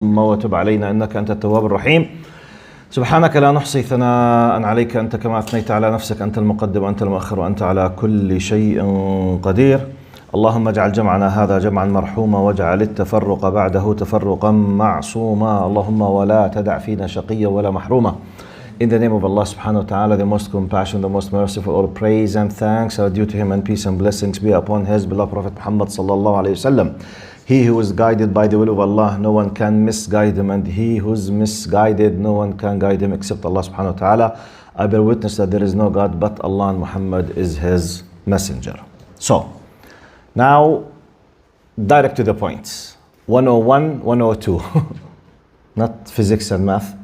وتب علينا إنك أنت التواب الرحيم. سبحانك لا نحصي ثناء عليك أنت كما أثنيت على نفسك، أنت المقدم وأنت المؤخر وأنت على كل شيء قدير. اللهم اجعل جمعنا هذا جمعا مرحوما واجعل التفرق بعده تفرقا معصوما. اللهم ولا تدع فينا شقيا ولا محروما. In the name of Allah subhanahu wa ta'ala, the most compassionate, the most merciful, all praise and thanks are due to him, and peace and blessings be upon his beloved Prophet Muhammad sallallahu alayhi wasallam. He who is guided by the will of Allah, no one can misguide him, and he who is misguided, no one can guide him except Allah subhanahu wa ta'ala. I bear witness that there is no God but Allah, and Muhammad is his messenger. So, now, direct to the point. 101, 102. Not physics and math.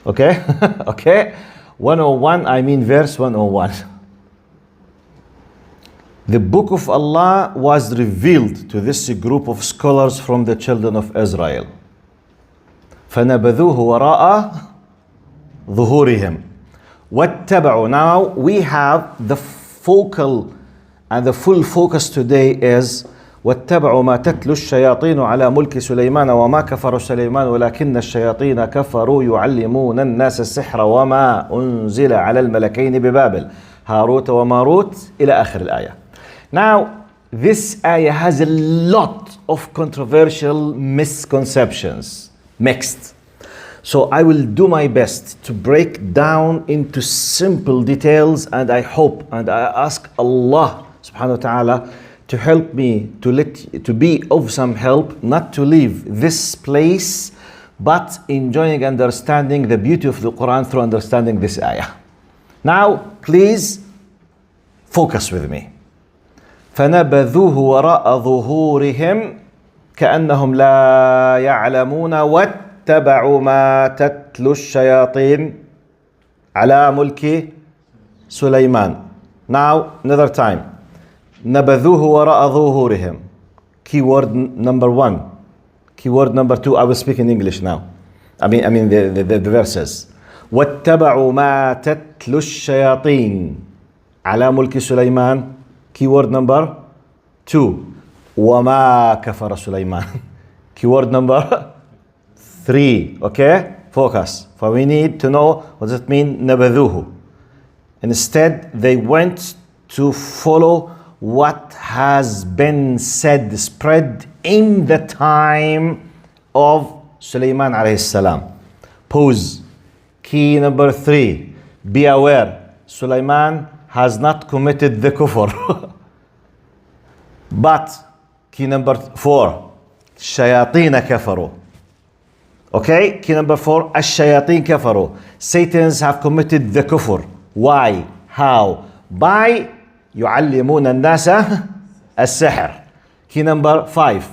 Okay? Okay? 101, I mean verse 101. The book of Allah was revealed to this group of scholars from the children of Israel. فَنَبَذُوهُ وَرَاءَ ظُهُورِهِمْ وَاتَّبَعُوا. Now we have the focal and the full focus today is وَاتَّبَعُوا مَا تَتْلُو الشَّيَاطِينُ عَلَى مُلْكِ سُلَيْمَانَ وَمَا كَفَرَ سُلَيْمَانُ وَلَكِنَّ الشَّيَاطِينَ كَفَرُوا يُعَلِّمُونَ النَّاسَ السِّحْرَ وَمَا أُنزِلَ عَلَى الْمَلَكَيْنِ بِبَابِلَ هاروت وماروت إلى آخر الآية. Now, this ayah has a lot of controversial misconceptions mixed. So I will do my best to break down into simple details, and I hope and I ask Allah subhanahu wa ta'ala to help me to be of some help, not to leave this place, but enjoying understanding the beauty of the Quran through understanding this ayah. Now, please focus with me. فَنَبَذُوهُ وَرَاءَ ظُهُورِهِمْ كَأَنَّهُمْ لَا يَعْلَمُونَ وَاتَّبَعُوا مَا تَتْلُو الشَّيَاطِينُ عَلَى مُلْكِ سُلَيْمَانَ. Now, another time. نَبَذُوهُ وَرَاءَ ظُهُورِهِمْ. Keyword number one. Keyword number two, I will speak in English now. I mean the verses. وَاتَّبَعُوا مَا تَتْلُو الشَّيَاطِينُ على ملك سليمان. Keyword number two. وَمَا كَفَرَ سُلَيْمَانَ. Keyword number three. Okay? Focus. For we need to know what does it mean, نَبَذُوهُ. Instead, they went to follow what has been said, spread in the time of Sulaiman alayhi salam. Pause. Key number three. Be aware, Sulaiman has not committed the kufr. But, key number four, shayateen kafaru. Okay, key number four, ash-shayateen kafaru. Satans have committed the kufr. Why? How? By يعلمون الناس السحر. Key number five,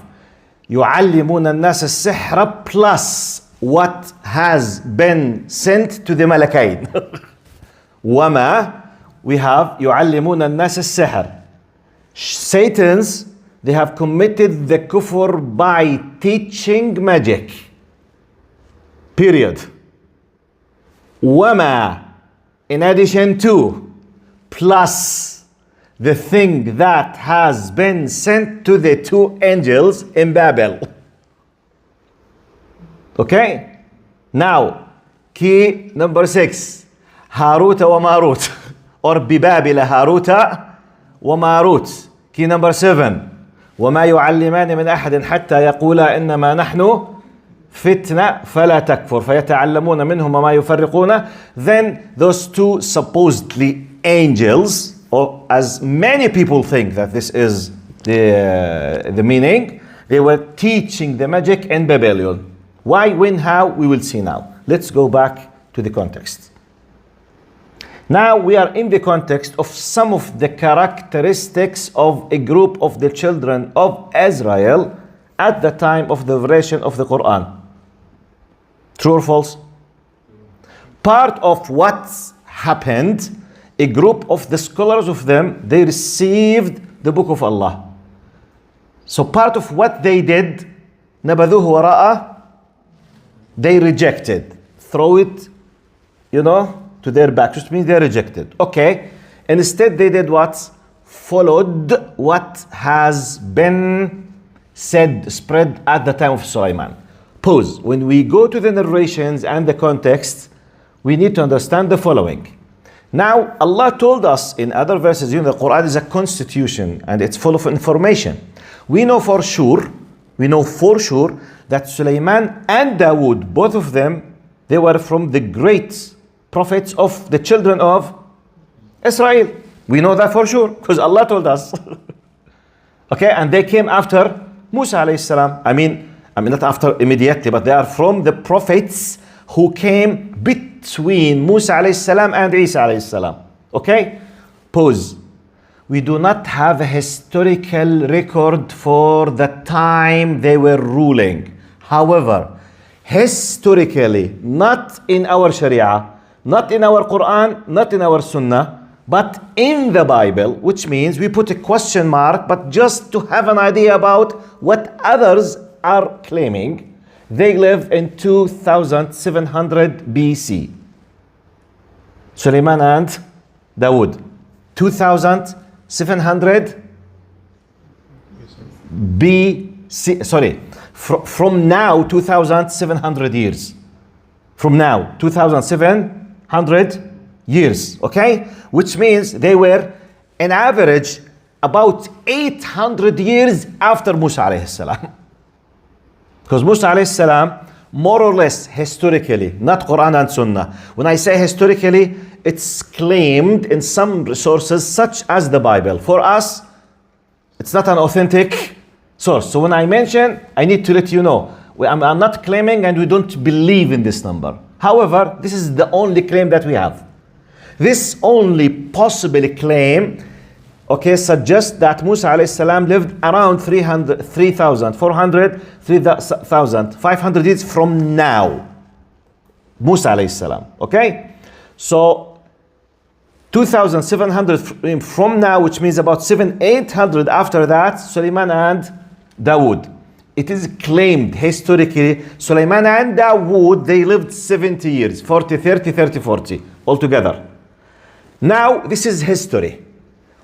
يعلمون الناس السحر plus what has been sent to the malakain. وما, we have يعلمون الناس السحر. Satans, they have committed the kufr by teaching magic. Period. وما, in addition to, plus the thing that has been sent to the two angels in Babel. Okay? Now, key number six, Harut wa Marut, or Bibabila Haruta wa Marut. Key number seven, وما يعلمان من أحد حتى يقولا إنما نحن فتنة فلا تكفر فيتعلمون منهما ما يفرقون. Then those two supposedly angels, or as many people think that this is the meaning, they were teaching the magic in Babylon. Why, when, how, we will see now. Let's go back to the context. Now we are in the context of some of the characteristics of a group of the children of Israel at the time of the revelation of the Quran. True or false? Part of what happened, a group of the scholars of them, they received the book of Allah. So part of what they did, نَبَذُوهُ وَرَاءَ, they rejected. Throw it, to their back, which means they rejected. Okay. Instead, they did what? Followed what has been said, spread at the time of Sulaiman. Pause. When we go to the narrations and the context, we need to understand the following. Now, Allah told us in other verses, the Quran is a constitution and it's full of information. We know for sure that Sulaiman and Dawood, both of them, they were from the great prophets of the children of Israel. We know that for sure because Allah told us. Okay, and they came after Musa alayhi salam. I mean not after immediately, but they are from the prophets who came between Musa alayhi salam and Isa alayhi salam. Okay, pause. We do not have a historical record for the time they were ruling. However, historically, not in our Sharia, not in our Quran, not in our Sunnah, but in the Bible, which means we put a question mark, but just to have an idea about what others are claiming. They live in 2700 BC. Sulaiman and Dawood. 2700 BC. Sorry, from now 2700 years. From now 2700 years. Okay, which means they were an average about 800 years after Musa alayhi salam. Because Musa alayhi salam, more or less historically, not Quran and Sunnah. When I say historically, it's claimed in some resources such as the Bible. For us, it's not an authentic source. So when I mention, I need to let you know, I'm not claiming and we don't believe in this number. However, this is the only claim that we have. This only possible claim, okay, suggests that Musa alayhi salam lived around 3,500 years from now. Musa alayhi salam, okay? So 2,700 from now, which means about 700-800 after that, Sulaiman and Dawood. It is claimed historically, Sulaiman and Dawood, they lived 70 years, 40, 30, 30, 40 altogether. Now, this is history.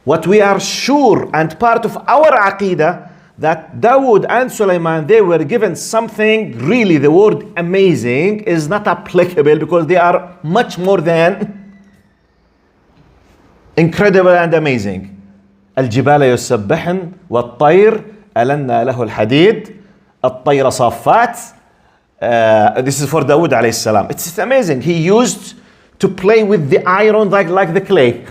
What we are sure and part of our aqidah, that Dawood and Sulaiman, they were given something, really the word amazing is not applicable because they are much more than incredible and amazing. الجبال يسبحن والطير ألنا له الحديد الطير صافات. This is for Dawood alayhi salam. It's amazing. He used to play with the iron like the clay.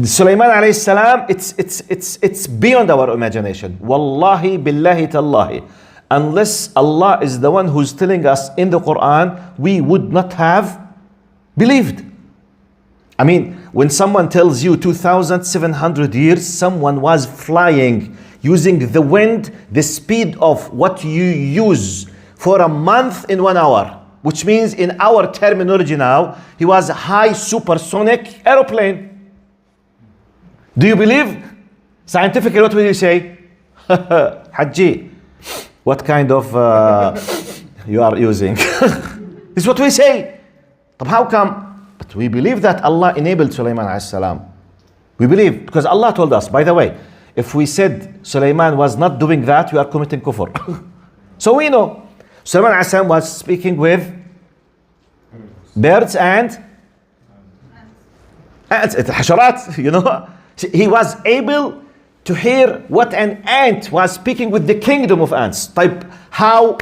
Sulaiman alayhi salam, it's beyond our imagination. Wallahi billahi tallahi. Unless Allah is the one who's telling us in the Quran, we would not have believed. I mean, when someone tells you 2,700 years, someone was flying using the wind, the speed of what you use for a month in 1 hour. Which means in our terminology now, he was a high supersonic aeroplane. Do you believe? Scientifically, what will you say? Haji, what kind of you are using? This is what we say. But how come? But we believe that Allah enabled Sulaiman alayhi salam. We believe, because Allah told us, by the way, if we said Sulaiman was not doing that, we are committing kufr. So we know. Sulaiman alayhi salam was speaking with birds and ants, hasharat, you know. He was able to hear what an ant was speaking with the kingdom of ants. Type how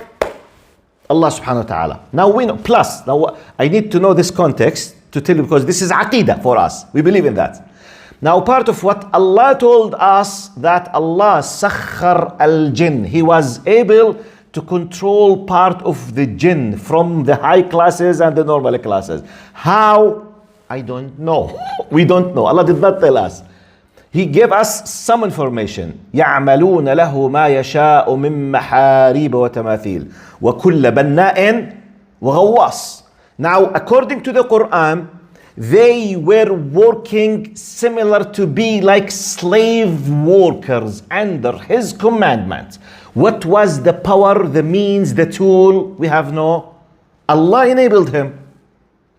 Allah subhanahu wa ta'ala. Now we know, plus, now I need to know this context to tell you because this is aqidah for us. We believe in that. Now part of what Allah told us that Allah sakhar al-jinn. He was able to control part of the jinn from the high classes and the normal classes. How? I don't know. We don't know. Allah did not tell us. He gave us some information. يَعْمَلُونَ لَهُ مَا يَشَاءُ مِن مَحَارِيبَ وَتَمَاثِيلَ وَكُلَّ بَنَّاءٍ وَغَوَّاصٍ. Now, according to the Quran, they were working similar to be like slave workers under His commandment. What was the power, the means, the tool? We have no. Allah enabled him.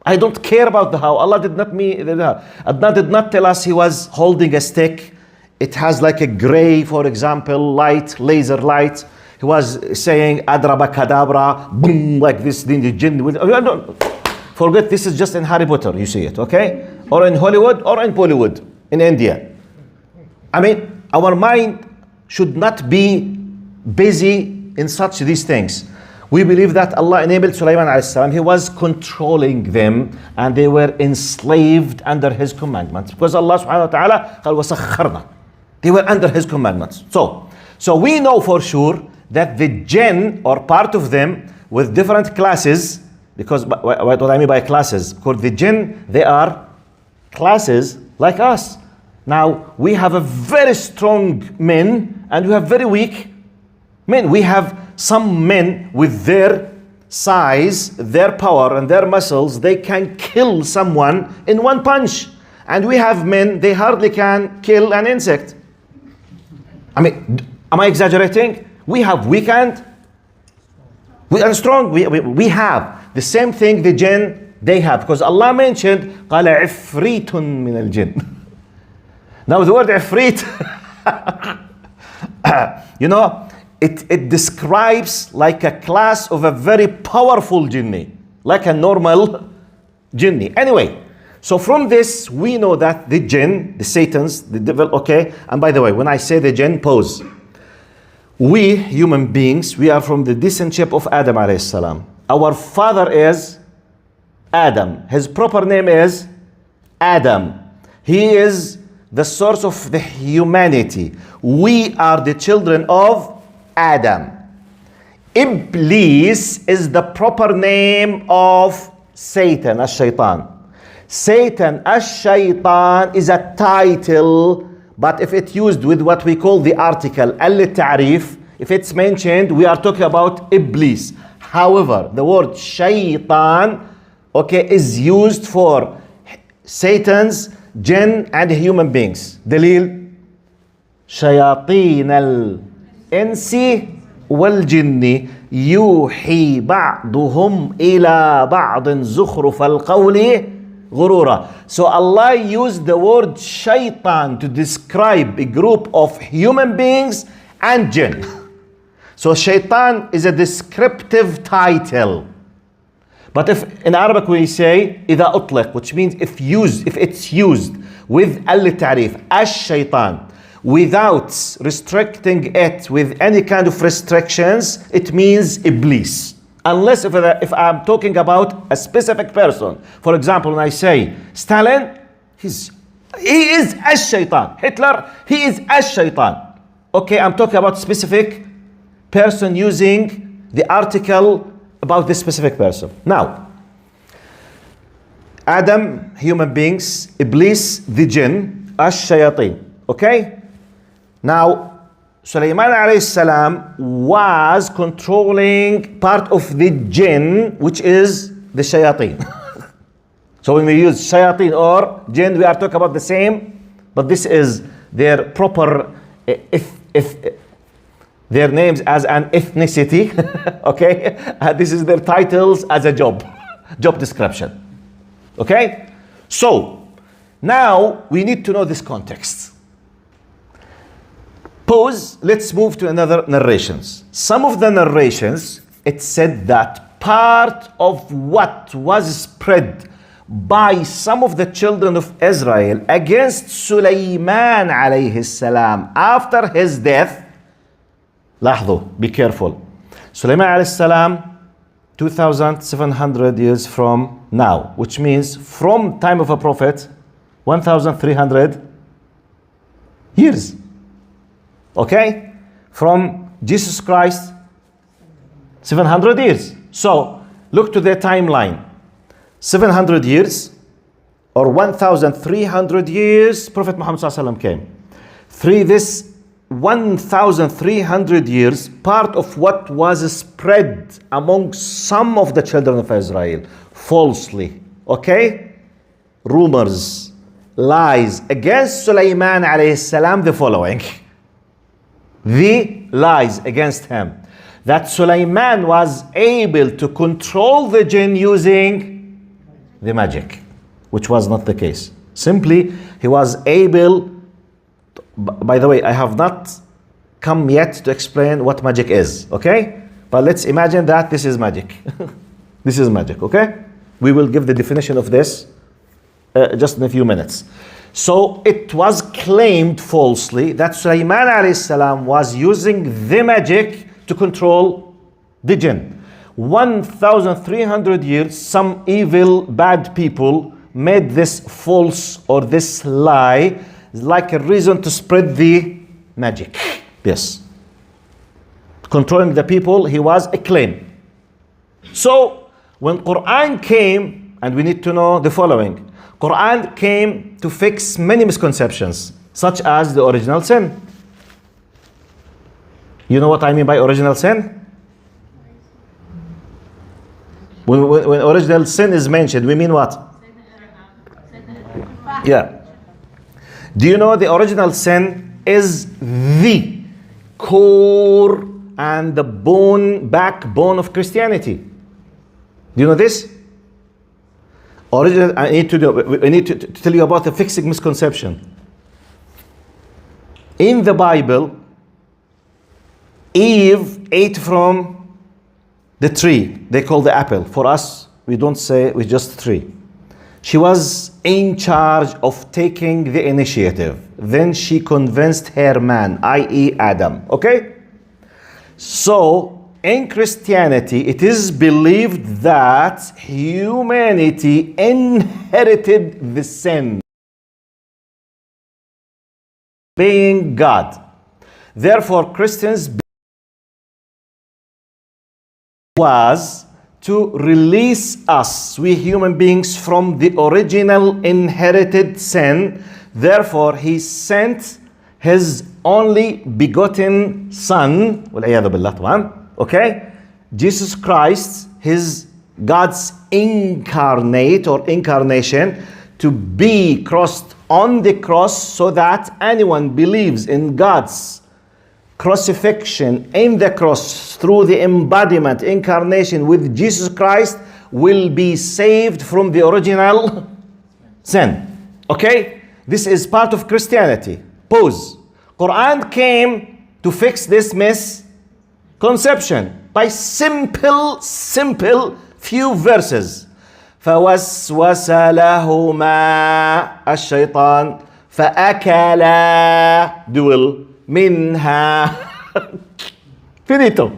I don't care about the how. Allah did not tell us he was holding a stick it has like a gray, for example, light, laser light. He was saying adraba kadabra, boom, like this, then the jinn will, forget, this is just in Harry Potter, you see it, okay? Or in Hollywood, or in Bollywood, in India. I mean, our mind should not be busy in such these things. We believe that Allah enabled Sulaiman alayhi salam. He was controlling them and they were enslaved under his commandments. Because Allah subhanahu wa ta'ala قال وَسَخَّرْنَا. They were under his commandments. So we know for sure that the jinn, or part of them, with different classes, because what I mean by classes, because the jinn, they are classes like us. Now, we have a very strong men and we have very weak men. We have some men with their size, their power and their muscles, they can kill someone in one punch. And we have men, they hardly can kill an insect. I mean, am I exaggerating? We have weak and strong. We have the same thing the jinn, they have. Because Allah mentioned, قَالَ عِفْرِيتٌ مِنَ الْجِنِّ. Now the word ifrit, you know, it describes like a class of a very powerful jinni, like a normal jinni. Anyway, so from this we know that the jinn, the Satans, the devil, okay. And by the way, when I say the jinn, pause. We human beings, we are from the descendant of Adam alayhi salam. Our father is Adam. His proper name is Adam. He is the source of the humanity. We are the children of Adam. Iblis is the proper name of Satan, ash-shaytan. Satan, ash-shaytan is a title, but if it's used with what we call the article, al-ta'rif, if it's mentioned, we are talking about Iblis. However, the word shaytan, okay, is used for Satan's, jinn and human beings. Dalil, shayateen al-insi wal-jinni yuhi ba'duhum ila ba'din zukhruf al-qawli ghurura. So Allah used the word shaitan to describe a group of human beings and jinn. So shaitan is a descriptive title. But if in Arabic we say إذا أطلق, which means if it's used with al-ta'rif, ash-shaytan, without restricting it with any kind of restrictions, it means Iblis. Unless if I'm talking about a specific person. For example, when I say Stalin, he is ash-shaytan. Hitler, he is ash-shaytan. Okay, I'm talking about specific person using the article about this specific person. Now, Adam, human beings, Iblis, the jinn, ash-shayateen. Okay? Now, Sulaiman alayhi salam was controlling part of the jinn, which is the shayateen. So when we use shayateen or jinn, we are talking about the same, but this is their proper, their names as an ethnicity, okay? This is their titles as a job description, okay? So, now we need to know this context. Pause, let's move to another narrations. Some of the narrations, it said that part of what was spread by some of the children of Israel against Sulaiman alayhi salam after his death. Lahdo, be careful. Sulaiman alayhi salam, 2,700 years from now, which means from time of a prophet, 1,300 years. Okay? From Jesus Christ, 700 years. So, look to the timeline. 700 years or 1,300 years, Prophet Muhammad ﷺ came. This 1,300 years, part of what was spread among some of the children of Israel, falsely, okay? Rumors, lies against Sulaiman alayhi salam, the following. The lies against him. That Sulaiman was able to control the jinn using the magic, which was not the case. Simply, he was able By the way, I have not come yet to explain what magic is, okay? But let's imagine that this is magic. This is magic, okay? We will give the definition of this just in a few minutes. So it was claimed falsely that Sulaiman alayhi salam was using the magic to control the jinn. 1,300 years, some evil, bad people made this false or this lie like a reason to spread the magic. Yes. Controlling the people, he was a claim. So when Quran came, and we need to know the following. Quran came to fix many misconceptions, such as the original sin. You know what I mean by original sin? When original sin is mentioned, we mean what? Yeah. Do you know the original sin is the core and the backbone of Christianity? Do you know this? I need to tell you about the fixing misconception. In the Bible, Eve ate from the tree they call the apple. For us, we don't say, we just tree. She was in charge of taking the initiative. Then she convinced her man, i.e. Adam. Okay? So, in Christianity, it is believed that humanity inherited the sin, being God. Therefore, Christians was to release us, we human beings, from the original inherited sin. Therefore, he sent his only begotten son, okay, Jesus Christ, his God's incarnate or incarnation, to be crossed on the cross so that anyone believes in God's crucifixion in the cross through the embodiment, incarnation with Jesus Christ, will be saved from the original sin. Okay? This is part of Christianity. Pause. Quran came to fix this misconception by simple few verses. فوسوس لهما الشيطان فأكلا dual منها finito.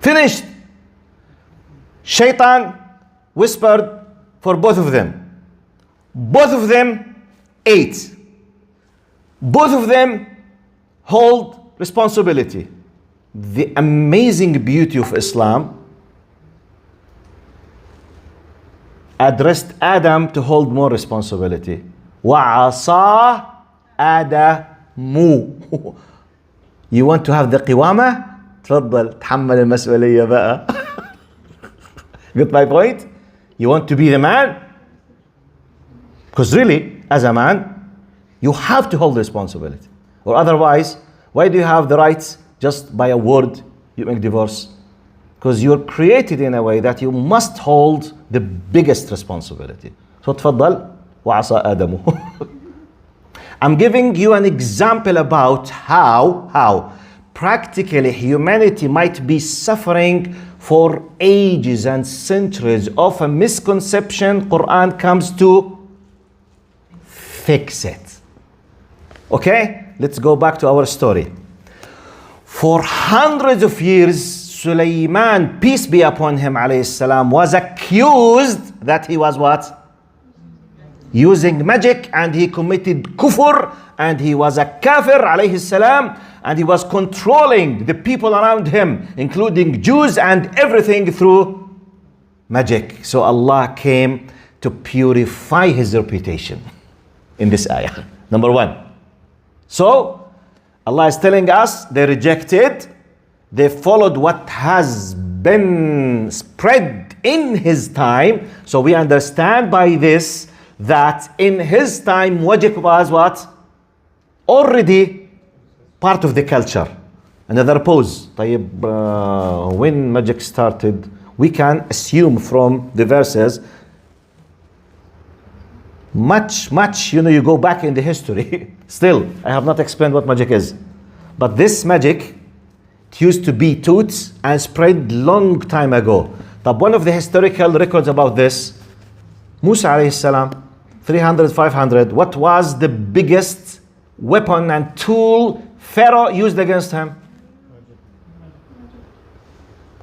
Finished. Shaitan whispered for both of them. Both of them ate. Both of them hold responsibility. The amazing beauty of Islam addressed Adam to hold more responsibility. وَعَصَى آدَمُ. You want to have the قوامة? تفضل تحمل المسؤولية بقى. Get my point? You want to be the man? Because really, as a man, you have to hold responsibility. Or otherwise, why do you have the rights just by a word you make divorce? Because you're created in a way that you must hold the biggest responsibility. So تفضل وعصى آدم. I'm giving you an example about how practically humanity might be suffering for ages and centuries of a misconception. Quran comes to fix it. Okay, let's go back to our story. For hundreds of years, Sulaiman, peace be upon him, alayhi salam, was accused that he was what? Using magic, and he committed kufr, and he was a kafir, alayhi salam, and he was controlling the people around him, including Jews and everything through magic. So Allah came to purify his reputation in this ayah. Number one. So Allah is telling us they rejected, they followed what has been spread in his time. So we understand by this that in his time magic was what? Already part of the culture. Another pause. When magic started, we can assume from the verses much, you go back in the history. Still, I have not explained what magic is. But this magic, it used to be taught and spread long time ago. But one of the historical records about this, Musa alayhi salam, 300, 500, what was the biggest weapon and tool Pharaoh used against him?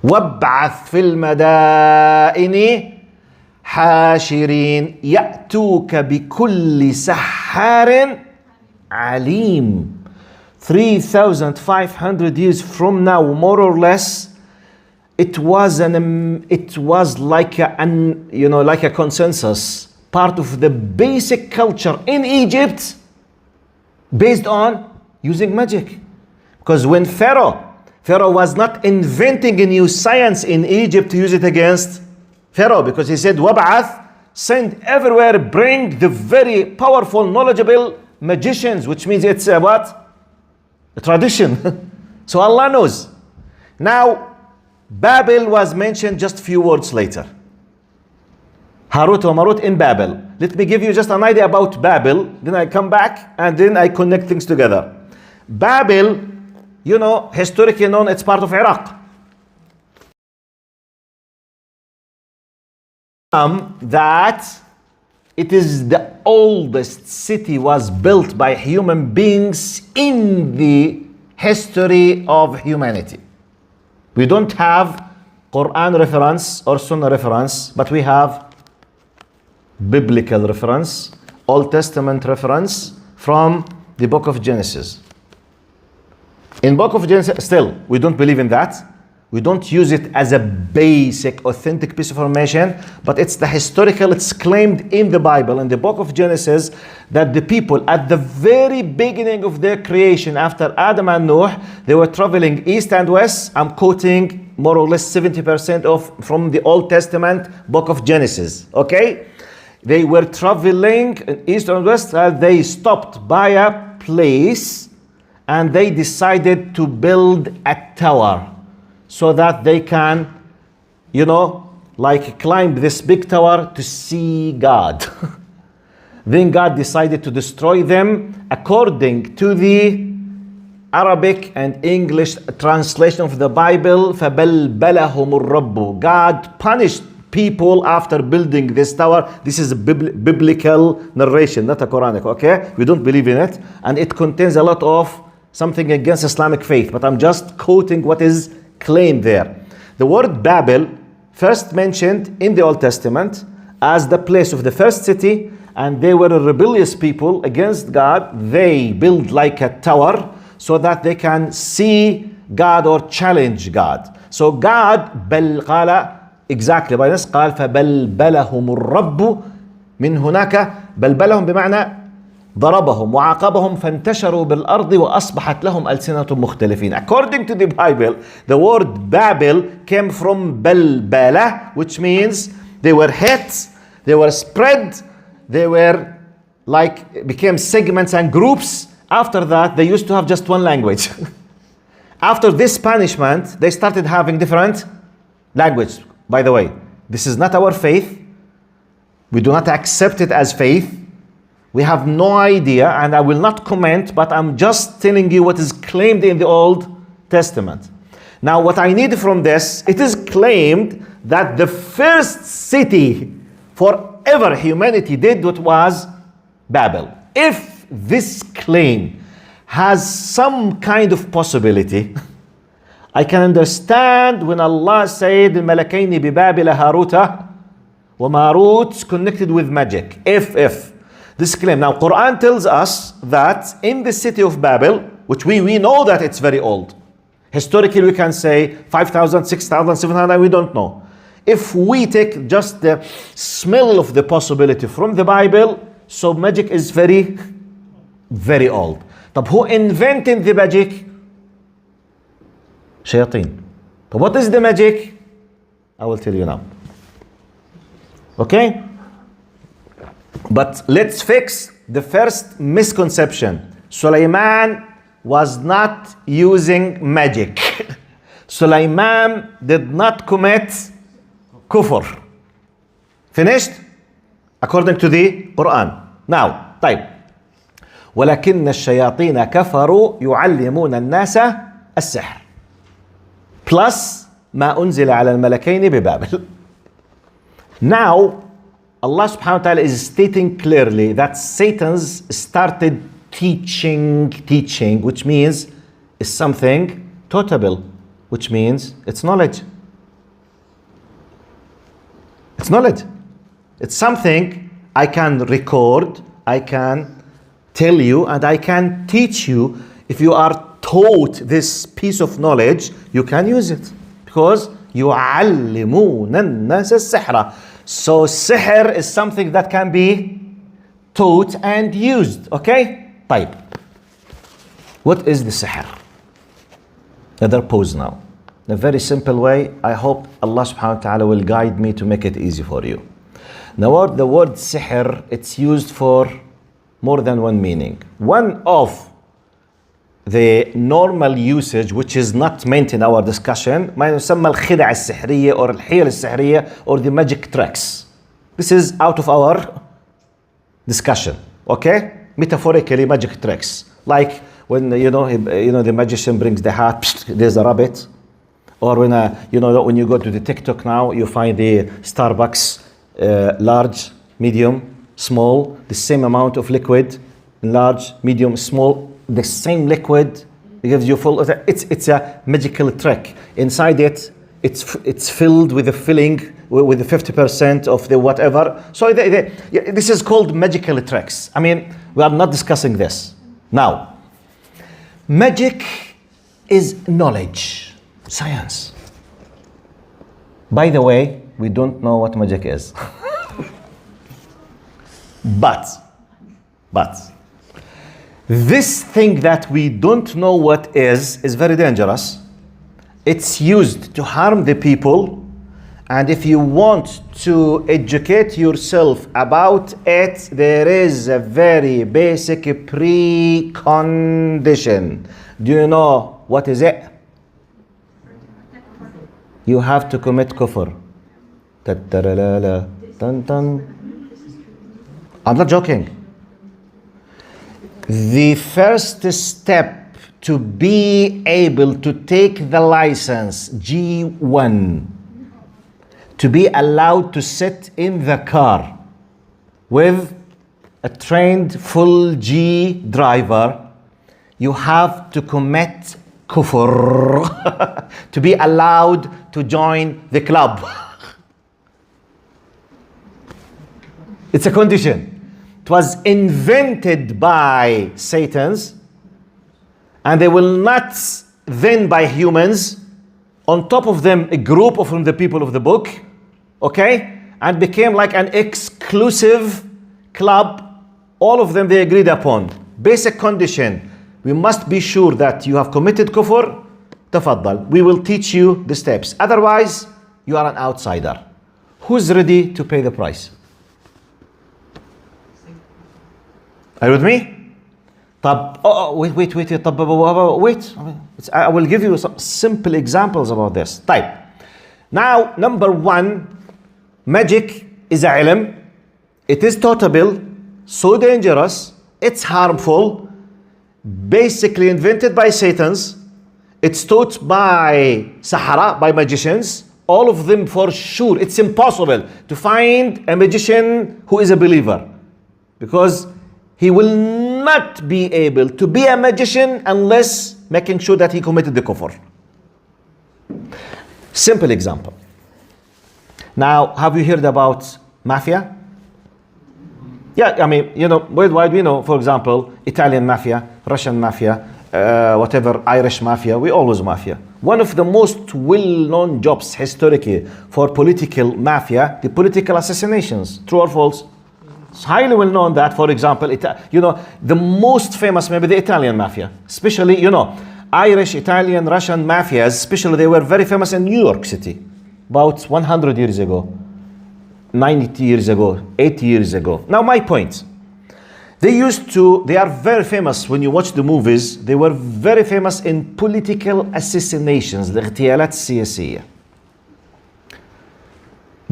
وَابْعَثْ فِي الْمَدَائِنِ حاشرين يأتوك بكل سحار عليم. 3,500 years from now, more or less, it was like a consensus, part of the basic culture in Egypt, based on using magic. Because when Pharaoh was not inventing a new science in Egypt to use it against Pharaoh, because he said, Wab'ath, send everywhere, bring the very powerful, knowledgeable magicians, which means it's what? A tradition. So Allah knows. Now, Babel was mentioned just a few words later. Harut wa Marut in Babel. Let me give you just an idea about Babel, then I come back and then I connect things together. Babel, historically known, it's part of Iraq. That it is the oldest city was built by human beings in the history of humanity. We don't have Quran reference or Sunnah reference, but we have biblical reference, Old Testament reference from the book of Genesis. In book of Genesis, still, we don't believe in that. We don't use it as a basic, authentic piece of information, but it's the historical, it's claimed in the Bible, in the book of Genesis, that the people at the very beginning of their creation, after Adam and Noah, they were traveling east and west. I'm quoting more or less 70% from the Old Testament book of Genesis, okay? They were traveling east and west, they stopped by a place, and they decided to build a tower, so that they can, climb this big tower to see God. Then God decided to destroy them according to the Arabic and English translation of the Bible. فَبَلْبَلَهُمُ الرَّبُّ. God punished people after building this tower. This is a biblical narration, not a Quranic, okay? We don't believe in it. And it contains a lot of something against Islamic faith. But I'm just quoting what is claim there. The word Babel first mentioned in the Old Testament as the place of the first city, and they were a rebellious people against God. They build like a tower so that they can see God or challenge God. So God قال exactly by this قال فبلبلهم الرب من هناك. بلبلهم بمعنى ضربهم وعاقبهم فانتشروا بالأرض وأصبحت لهم ألسنة مختلفين. According to the Bible, the word Babel came from بلبلة, which means they were hit, they were spread, they were became segments and groups. After that, they used to have just one language. After this punishment, they started having different language. By the way, this is not our faith. We do not accept it as faith. We have no idea, and I will not comment, but I'm just telling you what is claimed in the Old Testament. Now, what I need from this, it is claimed that the first city forever humanity did what was Babel. If this claim has some kind of possibility, I can understand when Allah said الملكين ببابل هاروت وماروت connected with magic. If this claim. Now, Quran tells us that in the city of Babel, which we know that it's very old. Historically, we can say 5,000, 6,000, 700, we don't know. If we take just the smell of the possibility from the Bible, so magic is very, very old. But who invented the magic? Shayateen. But what is the magic? I will tell you now. Okay? But let's fix the first misconception. Sulaiman was not using magic. Sulaiman did not commit kufr. Finished? according to the Quran. Now, طيب. ولكن الشياطين كفروا يعلمون الناس السحر. Plus ما أنزل على الملكين ببابل. Now, Allah subhanahu wa ta'ala is stating clearly that Satan's started teaching, which means is something totable, which means it's knowledge. It's knowledge. It's something I can record, I can tell you, and I can teach you. If you are taught this piece of knowledge, you can use it. Because يعلمون الناس السحر. So sihr is something that can be taught and used. Okay? طيب. What is the sihr? Another pause now. In a very simple way, I hope Allah subhanahu wa ta'ala will guide me to make it easy for you. Now the word sihr, it's used for more than one meaning. One of the normal usage, which is not meant in our discussion, ما يسمى الخدع السحرية or الحيل السحرية or the magic tricks. This is out of our discussion. Okay? Metaphorically, magic tricks. Like when the magician brings the hat, psh, there's a rabbit. Or when when you go to the TikTok now, you find the Starbucks large, medium, small, the same amount of liquid, large, medium, small, the same liquid gives you full. It's a magical trick. Inside it, it's filled with the filling with the 50% of the whatever. So this is called magical tricks. I mean, we are not discussing this now. Magic is knowledge, science. By the way, we don't know what magic is. But this thing that we don't know what is very dangerous. It's used to harm the people. And if you want to educate yourself about it, there is a very basic precondition. Do you know what is it? You have to commit kufr. I'm not joking. The first step to be able to take the license, G1, to be allowed to sit in the car with a trained full G driver, you have to commit kufr to be allowed to join the club. It's a condition. It was invented by Satans, and they will not then by humans. On top of them, a group of the people of the book, okay, and became like an exclusive club. All of them they agreed upon. Basic condition: we must be sure that you have committed kufr. Tafaddal, we will teach you the steps. Otherwise, you are an outsider. Who's ready to pay the price? Are you with me? Wait. I will give you some simple examples about this. Type. Now, number one, magic is a ilm. It is totable, so dangerous, it's harmful, basically invented by Satans. It's taught by Sahara, by magicians. All of them for sure. It's impossible to find a magician who is a believer, because he will not be able to be a magician unless making sure that he committed the kufr. Simple example. Now, have you heard about mafia? Yeah, I mean, worldwide we know, for example, Italian mafia, Russian mafia, whatever, Irish mafia, we always mafia. One of the most well-known jobs historically for political mafia, the political assassinations. True or false? It's highly well known that, for example, the most famous, maybe the Italian mafia, especially, Irish, Italian, Russian mafias, especially they were very famous in New York City about 100 years ago, 90 years ago, 80 years ago. Now, my point, they are very famous when you watch the movies, they were very famous in political assassinations, الاغتيالات السياسية.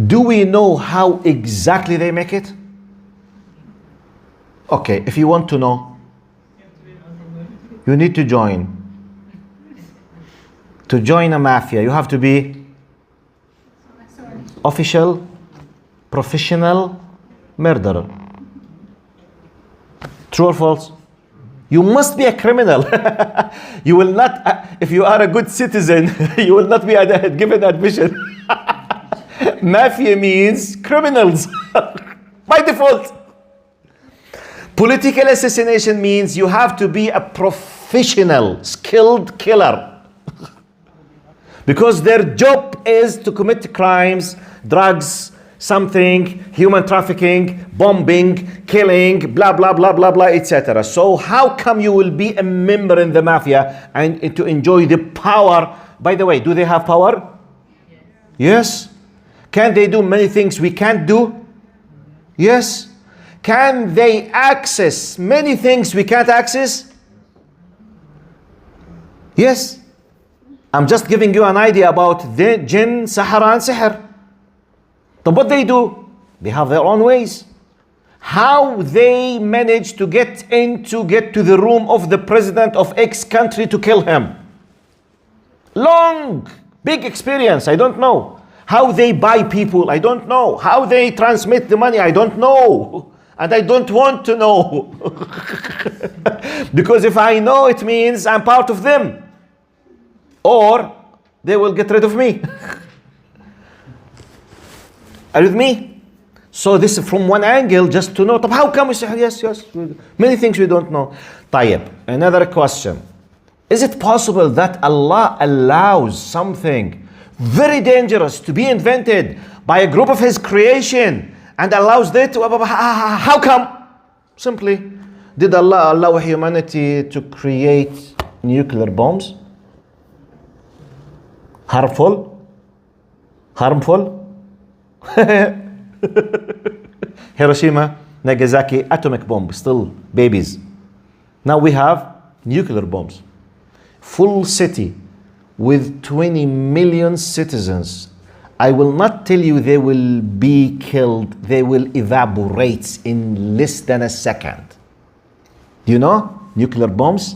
Do we know how exactly they make it? Okay, if you want to know, you need to join. To join a mafia, you have to be official, professional murderer. True or false? You must be a criminal. You will not, if you are a good citizen, you will not be given admission. Mafia means criminals by default. Political assassination means you have to be a professional, skilled killer. Because their job is to commit crimes, drugs, something, human trafficking, bombing, killing, blah, blah, blah, blah, blah, etc. So how come you will be a member in the mafia and to enjoy the power? By the way, do they have power? Yes. Can they do many things we can't do? Yes. Can they access many things we can't access? Yes. I'm just giving you an idea about the jinn, sahara and sihr. But what they do? They have their own ways. How they manage to get to the room of the president of X country to kill him. Long, big experience, I don't know. How they buy people, I don't know. How they transmit the money, I don't know. And I don't want to know. Because if I know, it means I'm part of them. Or they will get rid of me. Are you with me? So this is from one angle, just to know. How come we say yes, yes? Many things we don't know. طيب, another question. Is it possible that Allah allows something very dangerous to be invented by a group of His creation and allows that to, how come? Simply, did Allah allow humanity to create nuclear bombs? Harmful? Harmful? Hiroshima, Nagasaki, atomic bomb, still babies. Now we have nuclear bombs. Full city with 20 million citizens. I will not tell you they will be killed. They will evaporate in less than a second. Do you know? Nuclear bombs.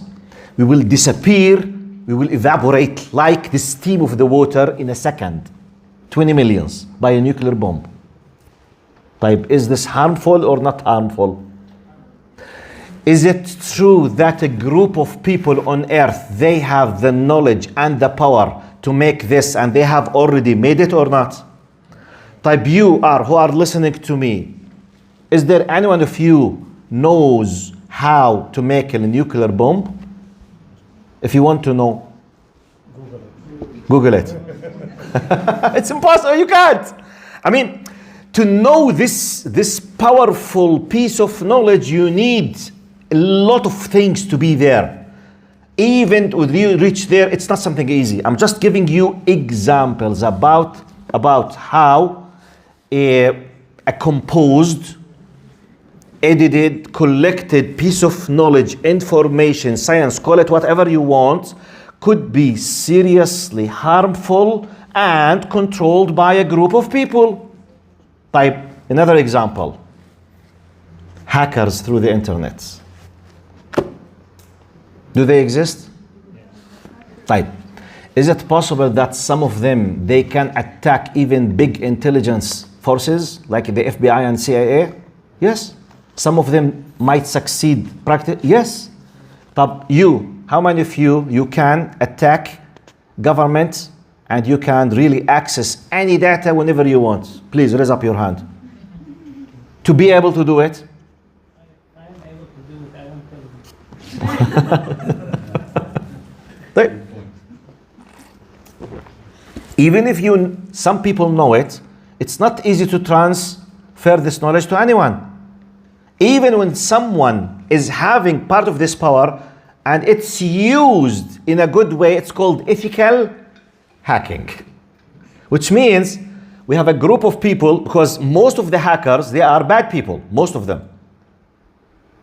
We will disappear. We will evaporate like the steam of the water in a second. 20 millions by a nuclear bomb. Type, is this harmful or not harmful? Is it true that a group of people on earth, they have the knowledge and the power to make this and they have already made it or not? Type, who are listening to me, is there anyone of you knows how to make a nuclear bomb? If you want to know, Google it. It's impossible, you can't. I mean, to know this powerful piece of knowledge, you need a lot of things to be there. Even when you reach there, it's not something easy. I'm just giving you examples about how a composed, edited, collected piece of knowledge, information, science, call it whatever you want, could be seriously harmful and controlled by a group of people. Type another example. Hackers through the internet. Do they exist? Type. Is it possible that some of them, they can attack even big intelligence forces like the FBI and CIA? Yes. Some of them might succeed. Yes. But how many of you can attack government and you can really access any data whenever you want? Please raise up your hand. To be able to do it? I am able to do it, I won't tell you. Even if some people know it, it's not easy to transfer this knowledge to anyone. Even when someone is having part of this power and it's used in a good way, it's called ethical hacking. Which means we have a group of people, because most of the hackers, they are bad people, most of them.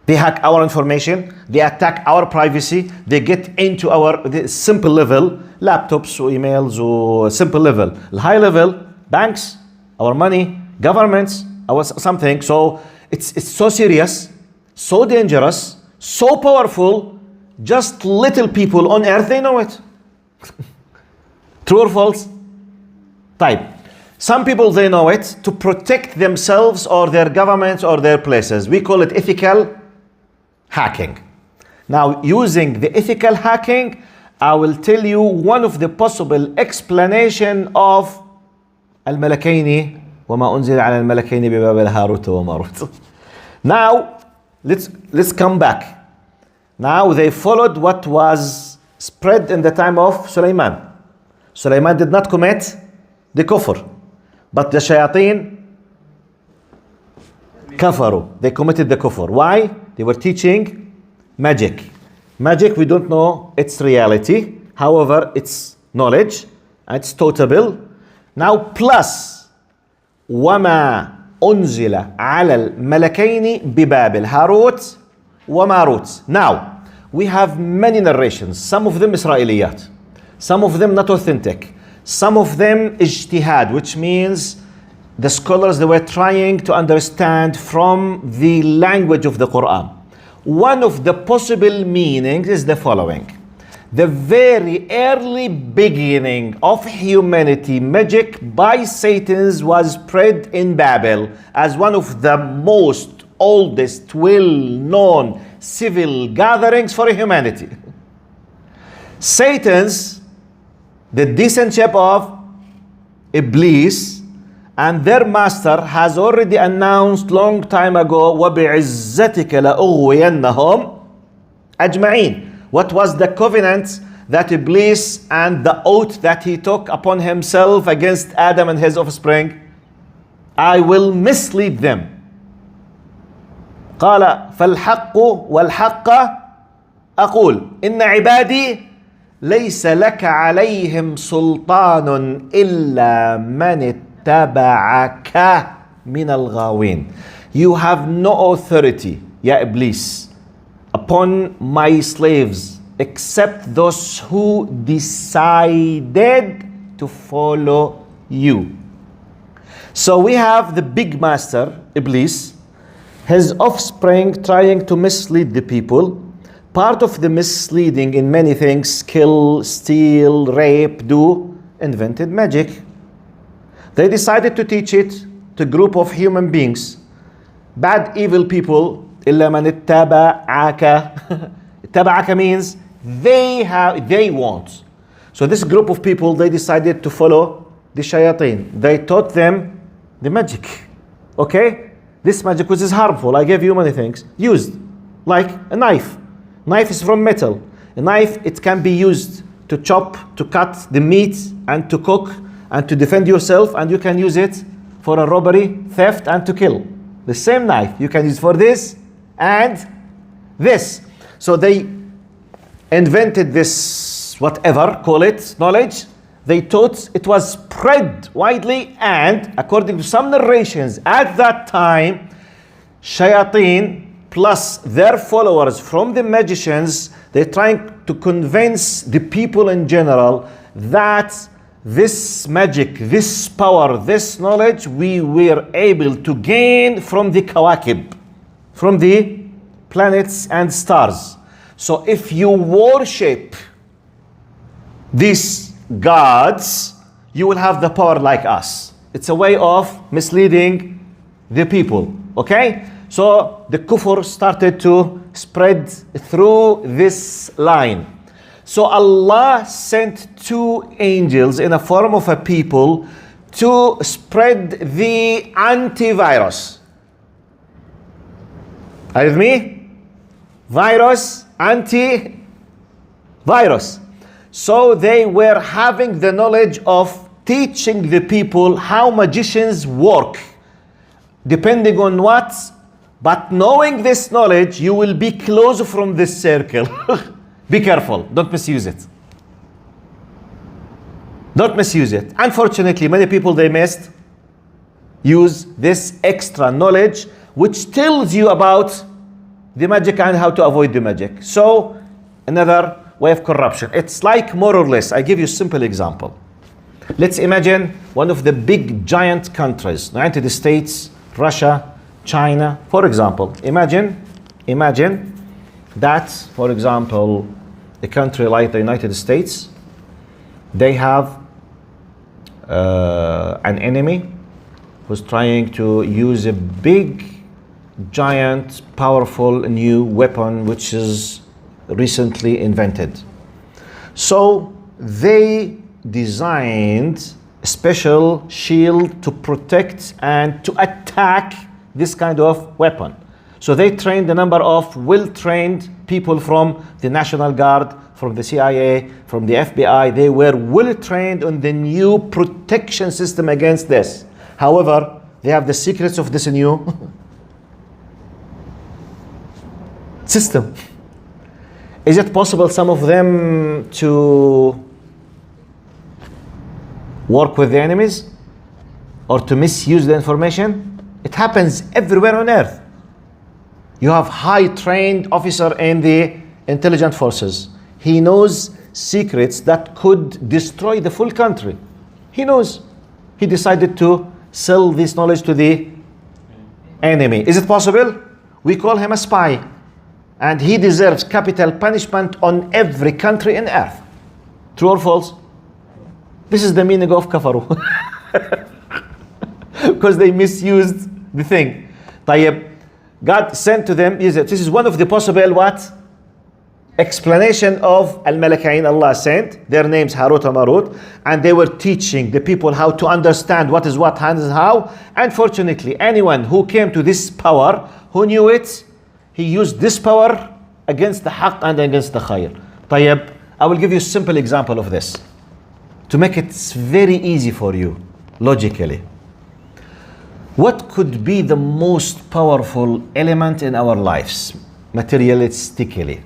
They hack our information, they attack our privacy, they get into our simple level, laptops or emails or simple level. High level, banks, our money, governments, our something. So it's so serious. so dangerous, so powerful, just little people on earth, they know it. True or false? Type. Some people, they know it to protect themselves or their governments or their places. We call it ethical hacking. Now, using the ethical hacking, I will tell you one of the possible explanation of الملكين وما أنزل على الملكين ببابل هاروت وماروت. Now, let's come back. Now they followed what was spread in the time of Sulaiman. Sulaiman did not commit the kufr, but the shayateen kafaru. They committed the kufr. Why? They were teaching magic. Magic, we don't know its reality. However, it's knowledge. It's totable. Now, plus وما أنزل على الملكين ببابل هاروت وماروت. Now, we have many narrations. Some of them Israeliyat. Some of them not authentic. Some of them ijtihad, which means the scholars, they were trying to understand from the language of the Quran. One of the possible meanings is the following. The very early beginning of humanity, magic by Satans was spread in Babel as one of the most oldest, well-known civil gatherings for humanity. Satan's, the descendant of Iblis, and their master has already announced long time ago, وَبِعِزَّتِكَ لَأُغْوِيَنَّهُمْ أَجْمَعِينَ. What was the covenant that Iblis and the oath that he took upon himself against Adam and his offspring? I will mislead them. قال فالحق والحق أقول إن عبادي ليس لك عليهم سلطان إلا من اتبعك من الغاوين. You have no authority, Ya Iblis, upon my slaves except those who decided to follow you. So we have the big master, Iblis, his offspring trying to mislead the people. Part of the misleading in many things, kill, steal, rape, invented magic. They decided to teach it to a group of human beings, bad, evil people. إلا من اتبعك. اتبعك means they want. So this group of people, they decided to follow the shayateen. They taught them the magic. Okay? This magic which is harmful. I gave you many things. Used like a knife. Knife is from metal. A knife, it can be used to chop, to cut the meat and to cook and to defend yourself, and you can use it for a robbery, theft, and to kill. The same knife you can use for this and this. So they invented this, whatever, call it, knowledge. They taught, it was spread widely, and according to some narrations, at that time, shayateen plus their followers from the magicians, they're trying to convince the people in general that this magic, this power, this knowledge, we were able to gain from the kawakib, from the planets and stars. So if you worship these gods, you will have the power like us. It's a way of misleading the people. Okay? So the kufr started to spread through this line. So Allah sent two angels in a form of a people to spread the antivirus. Are you with me? Virus, anti-virus. So they were having the knowledge of teaching the people how magicians work, depending on what. But knowing this knowledge, you will be close from this circle. Be careful, don't misuse it. Don't misuse it. Unfortunately, many people, they must use this extra knowledge, which tells you about the magic and how to avoid the magic. So, another way of corruption. It's like more or less, I give you a simple example. Let's imagine one of the big giant countries, United States, Russia, China, for example. Imagine Imagine that, for example, a country like the United States, they have an enemy who's trying to use a big, giant, powerful new weapon which is recently invented. So they designed a special shield to protect and to attack this kind of weapon. So they trained a number of well-trained people from the National Guard, from the CIA, from the FBI. They were well-trained on the new protection system against this. However, they have the secrets of this new system. Is it possible some of them to work with the enemies or to misuse the information? It happens everywhere on earth. You have high trained officer in the intelligence forces. He knows secrets that could destroy the full country. He knows. He decided to sell this knowledge to the enemy. Is it possible? We call him a spy. And he deserves capital punishment on every country in earth. True or false? This is the meaning of kafaru. Because they misused the thing. طيب, God sent to them, this is one of the possible what? Explanation of al-Malakain Allah sent. Their names Harut and Marut. And they were teaching the people how to understand what is what, how is how. Unfortunately, anyone who came to this power, who knew it, he used this power against the haqq and against the khair. طيب, I will give you a simple example of this to make it very easy for you, logically. What could be the most powerful element in our lives, materialistically?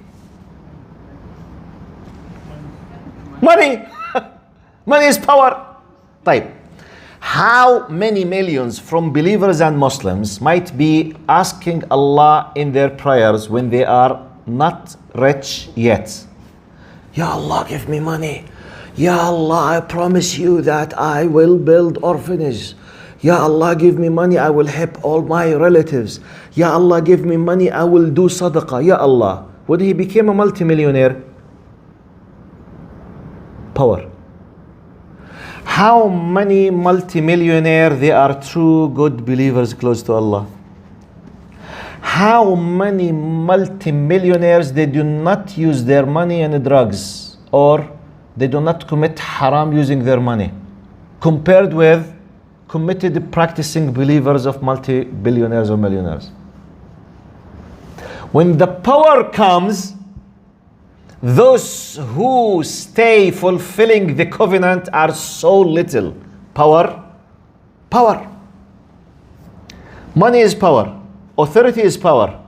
Money. Money is power. طيب, how many millions from believers and Muslims might be asking Allah in their prayers when they are not rich yet? Ya Allah, give me money. Ya Allah, I promise you that I will build orphanages. Ya Allah, give me money, I will help all my relatives. Ya Allah, give me money, I will do sadaqah. Ya Allah. When he became a multimillionaire, power. How many multimillionaires they are true good believers close to Allah? How many multimillionaires they do not use their money in drugs or they do not commit haram using their money compared with committed practicing believers of multi-billionaires or millionaires? When the power comes, those who stay fulfilling the covenant are so little. Power. Money is power. Authority is power.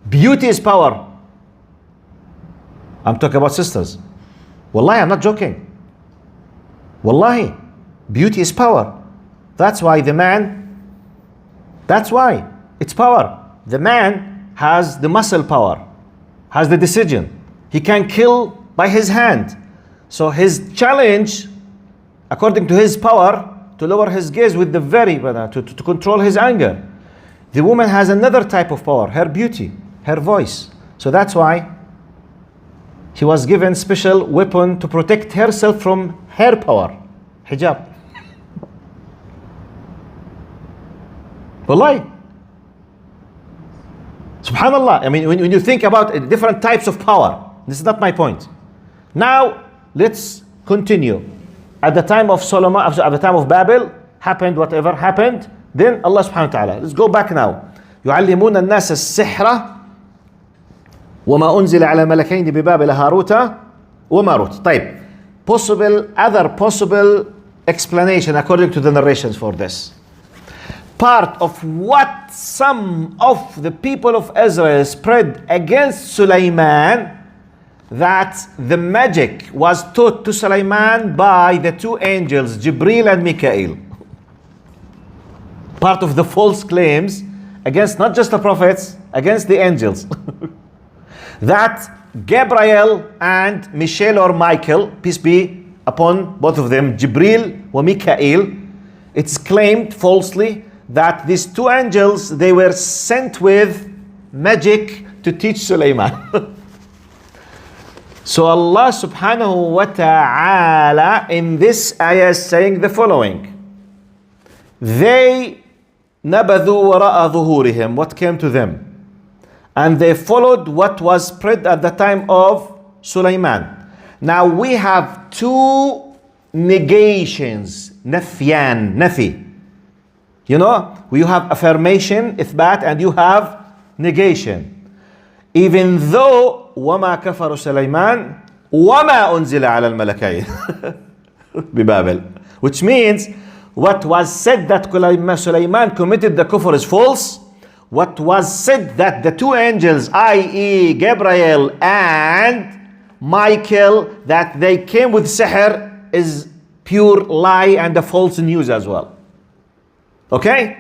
Beauty is power. I'm talking about sisters. Wallahi, I'm not joking. Wallahi, beauty is power. That's why it's power. The man has the muscle power, has the decision. He can kill by his hand. So his challenge, according to his power, to lower his gaze with the to control his anger. The woman has another type of power, her beauty, her voice. So that's why she was given special weapon to protect herself from her power, hijab. Wallahi. Subhanallah. I mean, when you think about different types of power, this is not my point. Now, let's continue. At the time of Solomon, at the time of Babel, happened whatever happened. Then Allah subhanahu wa ta'ala. Let's go back now. يعلمون الناس السحر وما أنزل على ملكين ببابل هاروت وماروت. طيب. Other possible explanation according to the narrations for this. Part of what some of the people of Israel spread against Sulaiman, that the magic was taught to Sulaiman by the two angels, Jibril and Mikael. Part of the false claims against not just the prophets, against the angels. That Gabriel and Michael or Michael, peace be upon both of them, Jibril or Mikael, it's claimed falsely that these two angels, they were sent with magic to teach Sulaiman. So Allah subhanahu wa ta'ala in this ayah is saying the following. They نبذوا وراء ظهورهم, what came to them, and they followed what was spread at the time of Sulaiman. Now we have two negations, نفيان, nafi. You know, you have affirmation, إثبات, and you have negation. Even though وما كفر سليمان وما أنزل على الملكين ببابل, which means what was said that Sulaiman committed the kufr is false. What was said that the two angels, i.e. Gabriel and Michael, that they came with sihr is pure lie and a false news as well. Okay?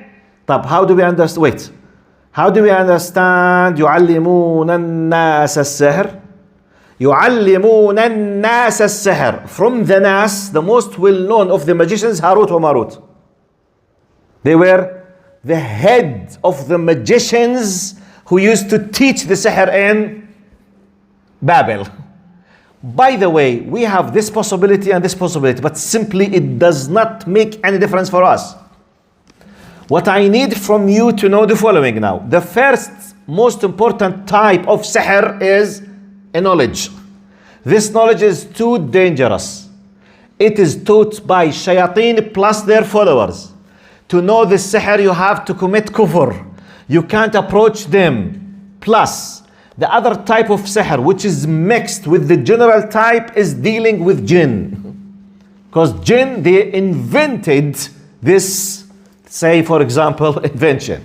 طب how do we understand? Wait. How do we understand يعلمون الناس السحر? يعلمون الناس السحر. From the Nas, the most well-known of the magicians, Harut wa Marut. They were the head of the magicians who used to teach the sihr in Babel. By the way, we have this possibility and this possibility, but simply it does not make any difference for us. What I need from you to know the following now. The first most important type of sihr is a knowledge. This knowledge is too dangerous. It is taught by shayateen plus their followers. To know the sihr, you have to commit kufr. You can't approach them. Plus, the other type of sihr, which is mixed with the general type, is dealing with jinn. Because jinn, they invented this, say for example, invention.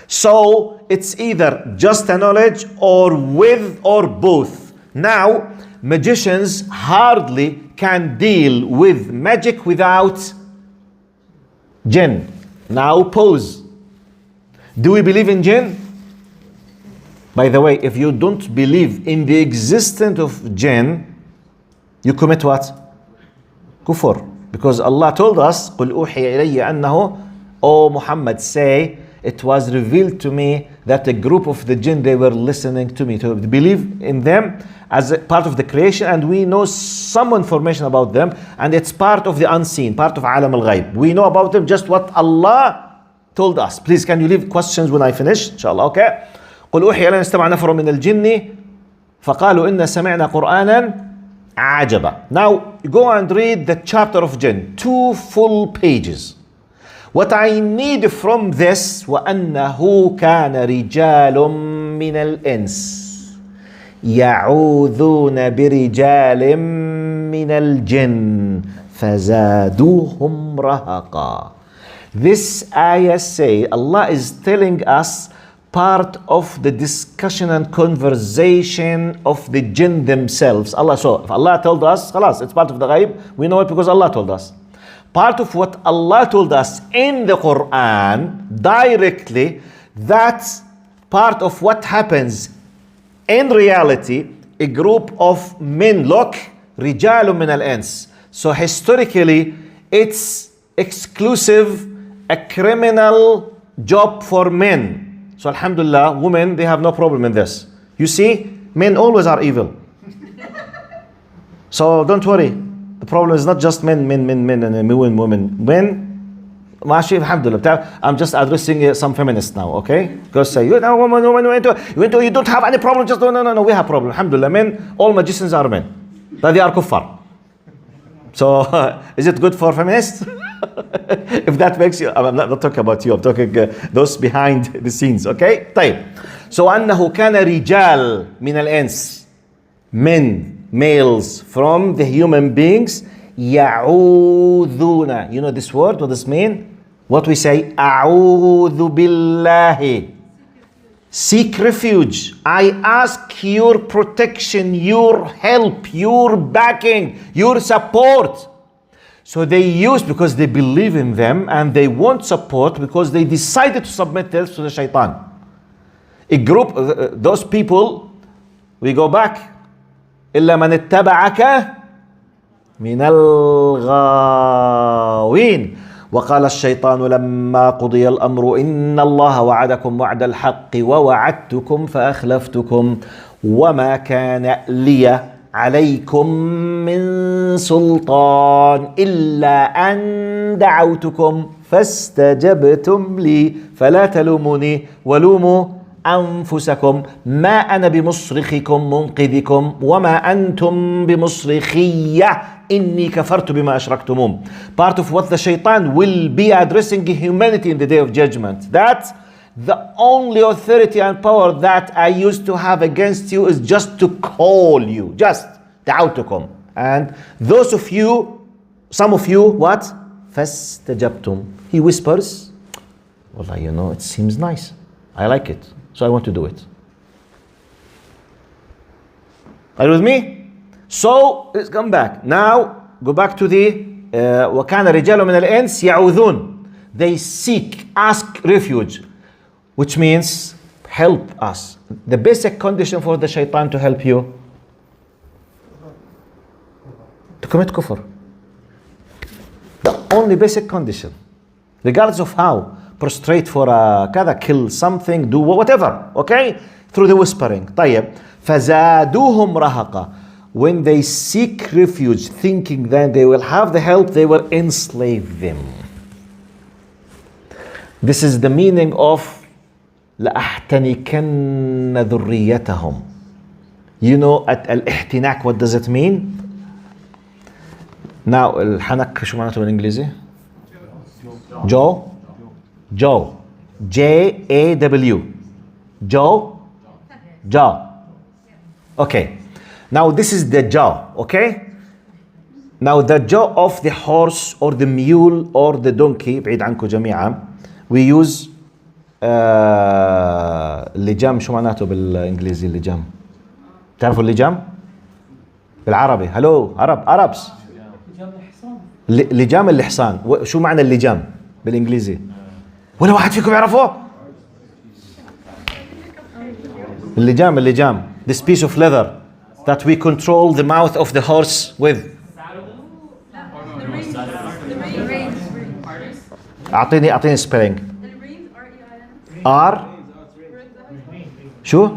So it's either just a knowledge or with or both. Now, magicians hardly can deal with magic without jinn. Now pause. Do we believe in jinn? By the way, if you don't believe in the existence of jinn, you commit what? Kufr. Because Allah told us, قُلْ أُوحِيَ إِلَيَّ أَنَّهُ, O Muhammad, say, it was revealed to me that a group of the jinn, they were listening to me. To believe in them as a part of the creation, and we know some information about them, and it's part of the unseen, part of alam al-ghayb. We know about them just what Allah told us. Please, can you leave questions when I finish? Inshallah, okay? قل أوحي إلينا استمع نفر من الجن فقالوا إن سمعنا قرآنا عجبا. Now, go and read the chapter of jinn, 2 full pages. What I need from this, وأنه كان رجال من الإنس يعوذون برجال من الجن فزادوهم رهقا. This ayah say, Allah is telling us part of the discussion and conversation of the jinn themselves. Allah, so if Allah told us, khalas, it's part of the ghaib, we know it because Allah told us. Part of what Allah told us in the Quran directly, that's part of what happens in reality. A group of men, look, رجال من الإنس. So historically, it's exclusive, a criminal job for men. So alhamdulillah, women, they have no problem in this. You see, men always are evil. So don't worry. The problem is not just men, and women. Men, ماشي alhamdulillah. I'm just addressing some feminists now, okay? Because say, you know, woman, you don't have any problem, just no, we have problem. Alhamdulillah, men, all magicians are men. But they are kuffar. So, is it good for feminists? If that makes you, I'm not talking about you, I'm talking those behind the scenes, okay? طيب. So, أنه كان رجال من الإنس, men, males from the human beings, يعوذون. You know this word, what does it mean? What we say, أعوذ بالله. Seek refuge. I ask your protection, your help, your backing, your support. So they use, because they believe in them and they want support because they decided to submit themselves to the shaitan. A group, those people, we go back. إلا من اتبعك من الغاوين. وقال الشيطان لما قضي الأمر إن الله وعدكم وعد الحق ووعدتكم فأخلفتكم وما كان لي عليكم من سلطان إلا أن دعوتكم فاستجبتم لي فلا تلوموني ولوموا أنفسكم ما أنا بمصرخكم منقذكم وما أنتم بمصرخي إني كفرت بما أشركتمون. Part of what the shaitan will be addressing humanity in the day of judgment. That the only authority and power that I used to have against you is just to call you. Just دعوتكم. And those of you, some of you, what? فاستجبتم. He whispers, Wallah, you know, it seems nice. I like it. So I want to do it. Are you with me? So let's come back. Now go back to the وَكَانَ رِجَالٌ مِنَ الْإِنسِ يَعُوذُونَ. They seek, ask refuge, which means help us. The basic condition for the shaitan to help you, to commit kufr. The only basic condition, regardless of how, prostrate for a kada, kill something, do whatever, okay? Through the whispering. طيب. فَزَادُوهُمْ رَهَقًا. When they seek refuge, thinking that they will have the help, they will enslave them. This is the meaning of لَأَحْتَنِكَنَّ ذُرِّيَّتَهُمْ. You know at al-ihtinak, what does it mean? Now, الحنك شو معناته بالإنجليزي؟ Jaw. J-A-W. Jaw. Okay. Now this is the jaw, okay? Now the jaw of the horse or the mule or the donkey, بعيد عنكم جميعا, we use اللجام. شو معناته بالإنجليزي اللجام؟ تعرفوا اللجام؟ بالعربي. هلو Arabs. لجام الحصان. شو معنى اللجام بالإنجليزي؟ ولا واحد فيكم يعرفه؟ اللجام. This piece of leather that we control the mouth of the horse with. أعطيني spelling. R. شو؟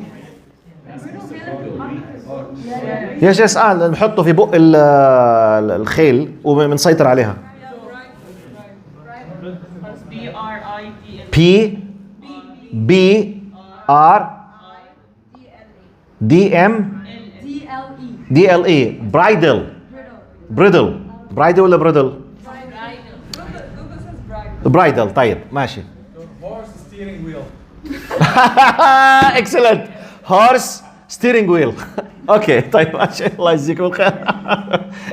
يس نحطه في بق الخيل وبنسيطر عليها. P B R D M D L E. Bridle ولا bridle؟ bridle. طيب ماشي. Horse steering wheel. Excellent. Horse steering wheel. اوكي طيب ماشي. الله يجزيكم الخير.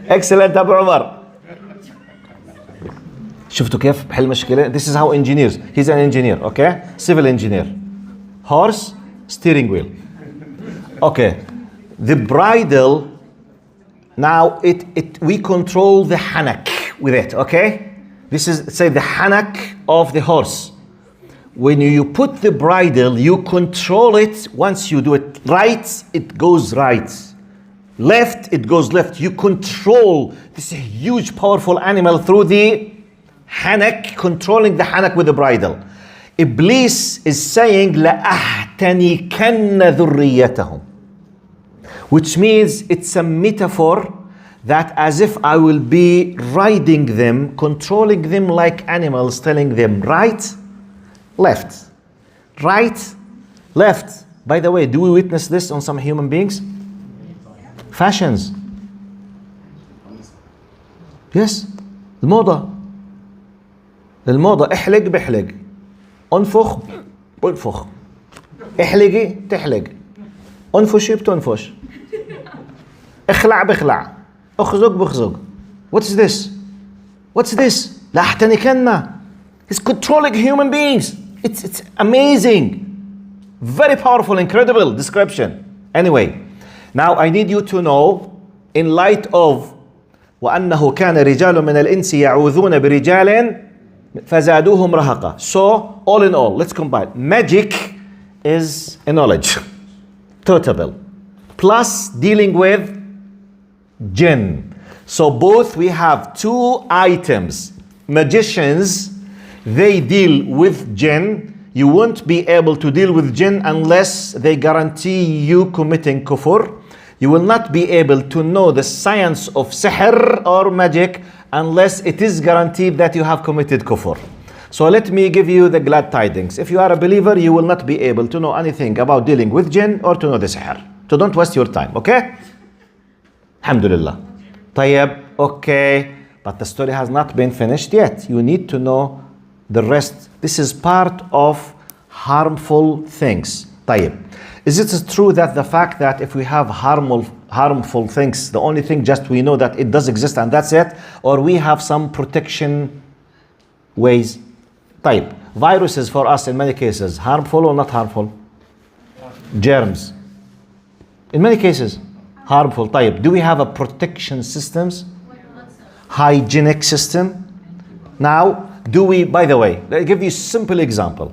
Excellent ابو عمر. شفتوا كيف بحل مشكلة؟ This is how engineers. He's an engineer, okay? Civil engineer. Horse steering wheel. Okay. The bridle, now we control the hanak with it, okay? This is, say, the hanak of the horse. When you put the bridle, you control it. Once you do it right, it goes right. Left, it goes left. You control this huge, powerful animal through the hanak, controlling the hanak with the bridle. Iblis is saying, لَأَحْتَنِكَنَّ ذُرِّيَّتَهُمْ. Which means it's a metaphor that as if I will be riding them, controlling them like animals, telling them right, left, right, left. By the way, do we witness this on some human beings? Fashions. Yes. الموضة احلق بحلق، انفخ بنفخ، احلقي تحلق، انفشي بتنفش، اخلع بخلع، اخزق بخزق. What's this? What's this? لأحتنكن. He's controlling human beings. It's amazing. Very powerful, incredible description. Anyway, now I need you to know, in light of وأنه كان رجال من الإنس يعوذون برجال فزادوهم رهقا. So, all in all, let's combine. Magic is a knowledge, total, plus dealing with jinn. So both we have two items. magicians, they deal with jinn. You won't be able to deal with jinn unless they guarantee you committing kufr. You will not be able to know the science of sihr or magic unless it is guaranteed that you have committed kufr. So let me give you the glad tidings. If you are a believer, you will not be able to know anything about dealing with jinn or to know the sihr. So don't waste your time, okay? Alhamdulillah. Tayyib, okay. But the story has not been finished yet. You need to know the rest. This is part of harmful things. Tayyib. Is it true that the fact that if we have harmful things, the only thing just we know that it does exist and that's it? Or we have some protection ways? Tayyib. Viruses for us in many cases, harmful or not harmful? Germs. In many cases, harmful. Tayyib. Do we have a protection systems? Hygienic system? Now, do we, by the way, let me give you a simple example.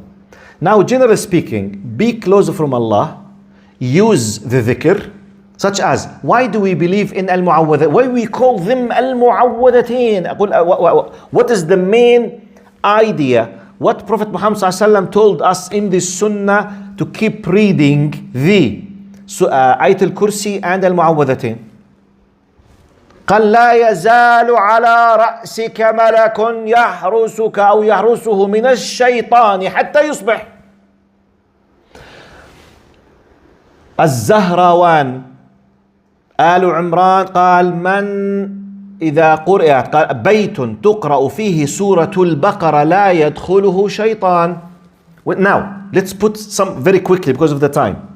Now, generally speaking, be closer from Allah, use the dhikr, such as, why do we believe in al-mu'awwadat? Why we call them al-mu'awwadateen? What is the main idea? What Prophet Muhammad ﷺ told us in the Sunnah to keep reading the Ayat al-Kursi and al-mu'awwadateen. قال لا يزال على رأسك ملك يحرسك أو يحرسه من الشيطان حتى يصبح. الزهراوان آل عمران قال من إذا قرأت قال بيت تقرأ فيه سورة البقرة لا يدخله شيطان. Now let's put some very quickly because of the time.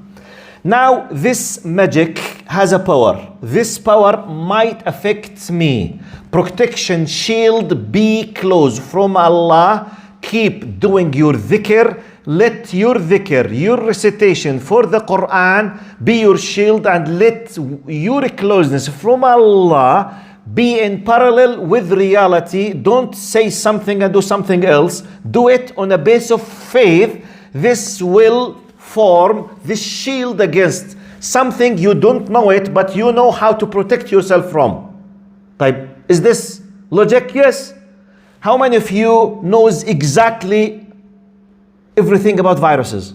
Now this magic has a power. This power might affect me. Protection, shield, be close from Allah. Keep doing your dhikr. Let your dhikr, your recitation for the Quran be your shield, and let your closeness from Allah be in parallel with reality. Don't say something and do something else. Do it on a base of faith. This will form this shield against something you don't know it, but you know how to protect yourself from. Type, is this logic? Yes. How many of you knows exactly everything about viruses?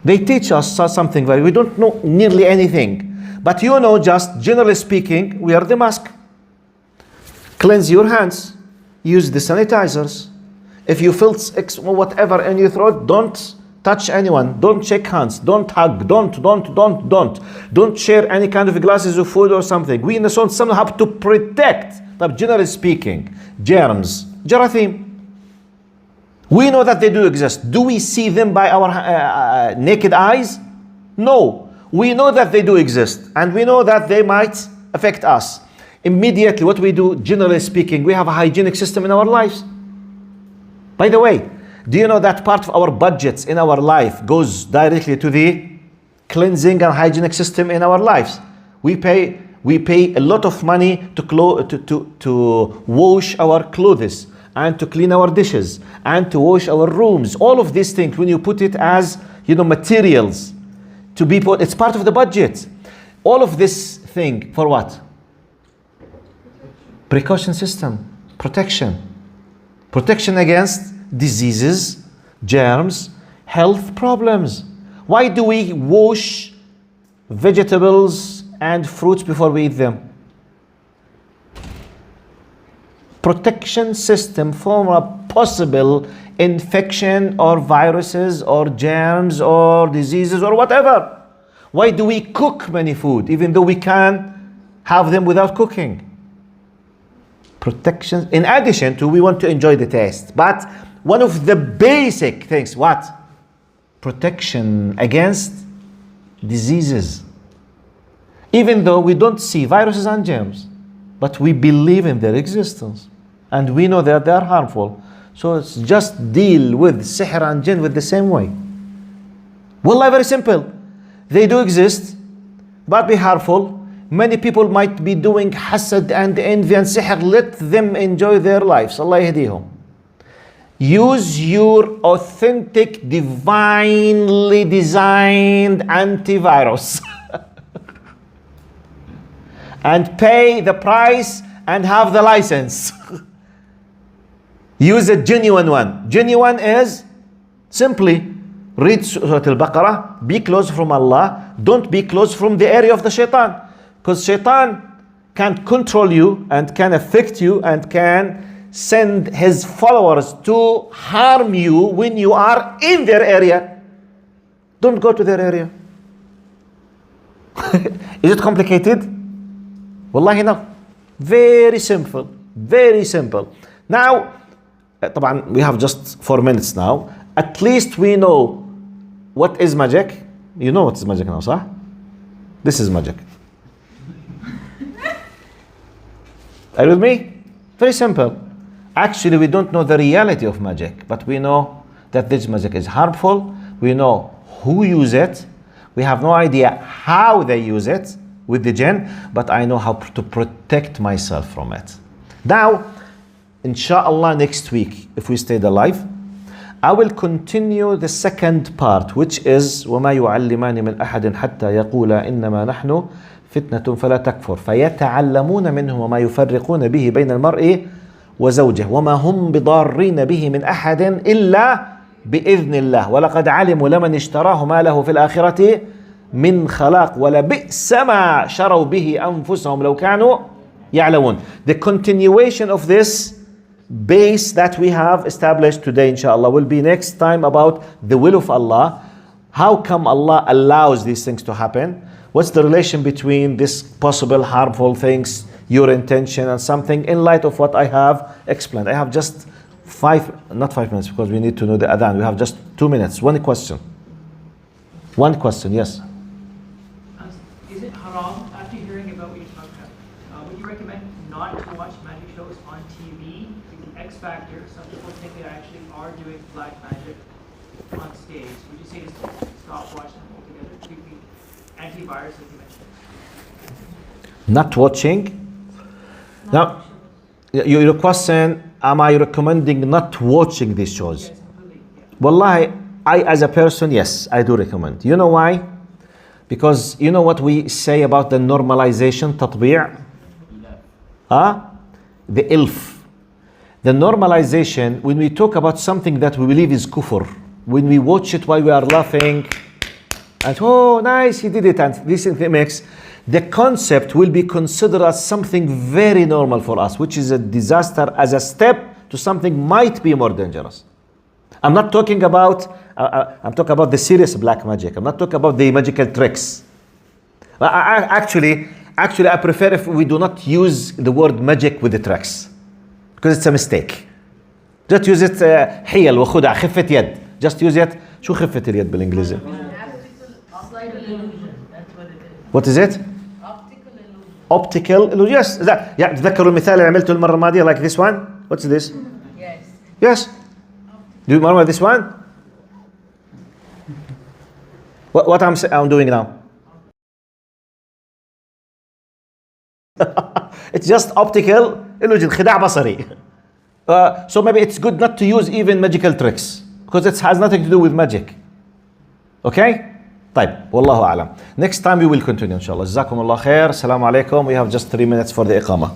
They teach us something, we don't know nearly anything. But you know, just generally speaking, wear the mask. Cleanse your hands. Use the sanitizers. If you feel whatever in your throat, don't touch anyone. Don't shake hands. Don't hug. Don't share any kind of glasses of food or something. We in the sun somehow have to protect, but generally speaking, germs, jarathim. We know that they do exist. Do we see them by our naked eyes? No. We know that they do exist, and we know that they might affect us. Immediately, what we do, generally speaking, we have a hygienic system in our lives. By the way, do you know that part of our budgets in our life goes directly to the cleansing and hygienic system in our lives? We pay a lot of money to wash our clothes and to clean our dishes and to wash our rooms. All of these things, when you put it as materials to be put, it's part of the budget. All of this thing for what? Precaution system, protection against diseases, germs, health problems. Why do we wash vegetables and fruits before we eat them? Protection system from a possible infection or viruses or germs or diseases or whatever. Why do we cook many food even though we can have them without cooking? Protection, in addition to we want to enjoy the taste, but one of the basic things, what? Protection against diseases. Even though we don't see viruses and germs, but we believe in their existence and we know that they are harmful. So it's just deal with sihr and jinn with the same way. Wallah, very simple. They do exist, but be harmful. Many people might be doing hasad and envy and sihr. Let them enjoy their lives. Allah yahdihum. Use your authentic, divinely designed antivirus and pay the price and have the license. Use a genuine one. Genuine is simply read Surat AlBaqarah, be close from Allah, don't be close from the area of the shaitan. Because shaitan can control you and can affect you and can send his followers to harm you when you are in their area. Don't go to their area. Is it complicated? Wallahi no. Very simple. Very simple. Now, طبعا we have just 4 minutes now. At least we know what is magic. You know what is magic now, صح? This is magic. Are you with me? Very simple. Actually, we don't know the reality of magic, but we know that this magic is harmful. We know who use it. We have no idea how they use it with the jinn, but I know how to protect myself from it. Now, inshallah, next week, if we stayed alive, I will continue the second part, which is وَمَا يُعَلِّمَانِ مِنْ أَحَدٍ حَتَّى يَقُولَا إِنَّمَا نَحْنُ فِتْنَةٌ فَلَا تَكْفُرْ فَيَتَعَلَّمُونَ مِنْهُ وَمَا يُفَرِّقُونَ بِهِ بَيْنَ الْمَرْءِ وزوجه وما هم بضارين به من أحد إلا بإذن الله ولقد علموا لمن اشتراه ما له في الآخرة من خلاق ولبئس ما شروا به أنفسهم لو كانوا يعلمون. The continuation of this base that we have established today, inshallah, will be next time about the will of Allah. How come Allah allows these things to happen? What's the relation between this possible harmful things, your intention, and something in light of what I have explained? I have just not 5 minutes, because we need to know the adhan. We have just 2 minutes. One question. One question, yes. Is it haram, after hearing about what you talked about, would you recommend not to watch magic shows on TV? The X Factor, some people think they actually are doing black magic on stage. Would you say to stop watching them altogether? To be antivirus, as you mentioned. Not watching. Now, your question, am I recommending not watching these shows? Yes, completely. Yeah. Wallahi, I as a person, yes, I do recommend. You know why? Because you know what we say about the normalization, tatbi'? The ilf. The normalization, when we talk about something that we believe is kufr, when we watch it while we are laughing, and oh, nice, he did it, and this makes, the concept will be considered as something very normal for us, which is a disaster as a step to something might be more dangerous. I'm not talking about, I'm talking about the serious black magic. I'm not talking about the magical tricks. Actually, I prefer if we do not use the word magic with the tricks, because it's a mistake. Just use it حيل وخدع خفة يد. Just use it. شو خفة اليد بالإنجليزي? What is it? Optical illusion. Yes. Yeah. تذكروا المثال اللي عملته المرة الماضية, like this one. What's this? Yes. Yes. Do you remember this one? What I'm doing now? It's just optical illusion, خداع بصري. So maybe it's good not to use even magical tricks, because it has nothing to do with magic. Okay? طيب, والله أعلم. Next time we will continue, inshallah. جزاكم الله خير. السلام عليكم. We have just 3 minutes for the إقامة.